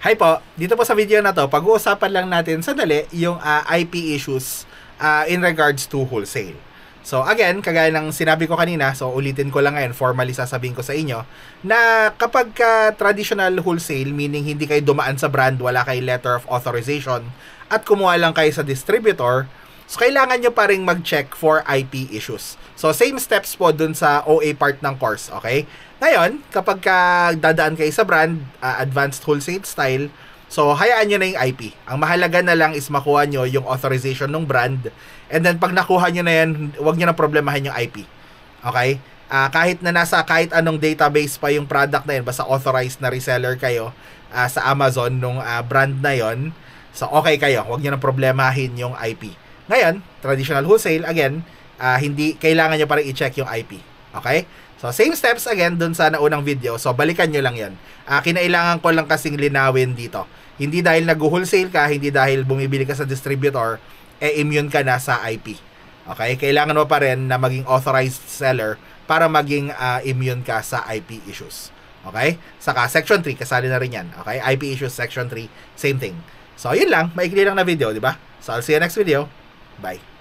Hi po, dito po sa video na to, pag-uusapan lang natin sandali yung IP issues in regards to wholesale. So again, kagaya ng sinabi ko kanina, so ulitin ko lang ngayon, formally sasabihin ko sa inyo, na kapag traditional wholesale, meaning hindi kayo dumaan sa brand, wala kayo letter of authorization, at kumuha lang kayo sa distributor, so kailangan nyo pa rin mag-check for IP issues. So same steps po dun sa OA part ng course, okay? Ngayon, kapag dadaan kayo sa brand, advanced wholesale style, so hayaan nyo na yung IP. Ang mahalaga na lang is makuha nyo yung authorization ng brand. And then pag nakuha nyo na yan, huwag nyo na problemahin yung IP. Okay? Kahit na nasa kahit anong database pa yung product na yun, basta authorized na reseller kayo sa Amazon nung brand na yon, so okay kayo. Huwag nyo na problemahin yung IP. Ngayon, traditional wholesale, again, hindi kailangan nyo pa rin i-check yung IP. Okay? So, same steps again dun sa naunang video. So, balikan nyo lang yun. Kinailangan ko lang kasing linawin dito. Hindi dahil nag-wholesale ka, hindi dahil bumibili ka sa distributor, immune ka na sa IP. Okay? Kailangan mo pa rin na maging authorized seller para maging immune ka sa IP issues. Okay? Saka, Section 3, kasali na rin yan. Okay? IP issues, Section 3, same thing. So, yun lang. Maikli lang na video, di ba? So, I'll see you next video. Bye.